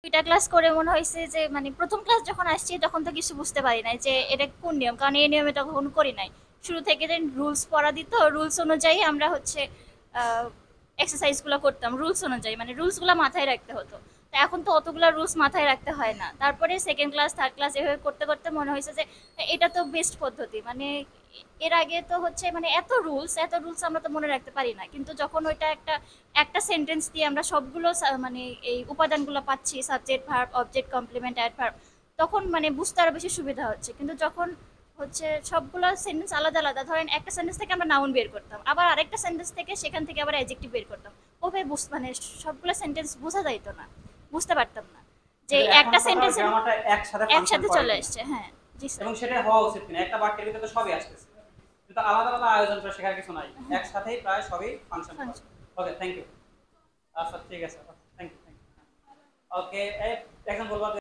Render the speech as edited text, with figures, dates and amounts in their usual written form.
2টা ক্লাস করে মনে হয়েছে যে মানে প্রথম ক্লাস যখন আসছি তখন তো কিছু বুঝতে পারি নাই যে এটা কোন নিয়ম, কারণ এই নিয়মে তখন করি নাই। শুরু থেকে দেন রুলস পড়া দিত, রুলস অনুযায়ী আমরা হচ্ছে এক্সারসাইজ গুলো করতাম রুলস অনুযায়ী, মানে রুলস গুলো মাথায় রাখতে হতো। তো এখন তো অতগুলা রুলস মাথায় রাখতে হয় না। তারপরে সেকেন্ড ক্লাস থার্ড ক্লাস এভাবে করতে করতে মনে হয়েছে যে এটা তো বেস্ট পদ্ধতি। মানে এর আগে তো হচ্ছে মানে এত রুলস আমরা তো মনে রাখতে পারি না, কিন্তু যখন ওইটা একটা একটা সেন্টেন্স দিয়ে আমরা সবগুলো মানে এই উপাদানগুলো পাচ্ছি, subject verb object complement adverb, তখন মানে বুঝতে আরো বেশি সুবিধা হচ্ছে। কিন্তু যখন হচ্ছে সবগুলো সেন্টেন্স আলাদা আলাদা, ধরেন একটা সেন্টেন্স থেকে আমরা নাউন বের করতাম, আবার আরেকটা সেন্টেন্স থেকে সেখান থেকে আবার অ্যাডজেক্টিভ বের করতাম, ওভাবে মানে সবগুলো সেন্টেন্স বোঝা যাইতো না, বুঝতে পারতাম না যে কিন্তু এখন একটা তো ধরো সেন্টেন্সের গ্রামারটা একসাথে ফাংশন একসাথে করে চলে কিনা, আসছে। হ্যাঁ, জি স্যার। এবং সেটা হওয়া উচিত কিনা, একটা বাক্যের ভিতরে তো সবই আসতেছে, কিন্তু আলাদা আলাদা আয়োজন করে শেখার কিছু নাই, একসাথেই প্রায় সবই ফাংশন করে। ফাংশন। Okay, thank you. আচ্ছা ঠিক আছে, thank you, thank you. Okay, একজন বলবা।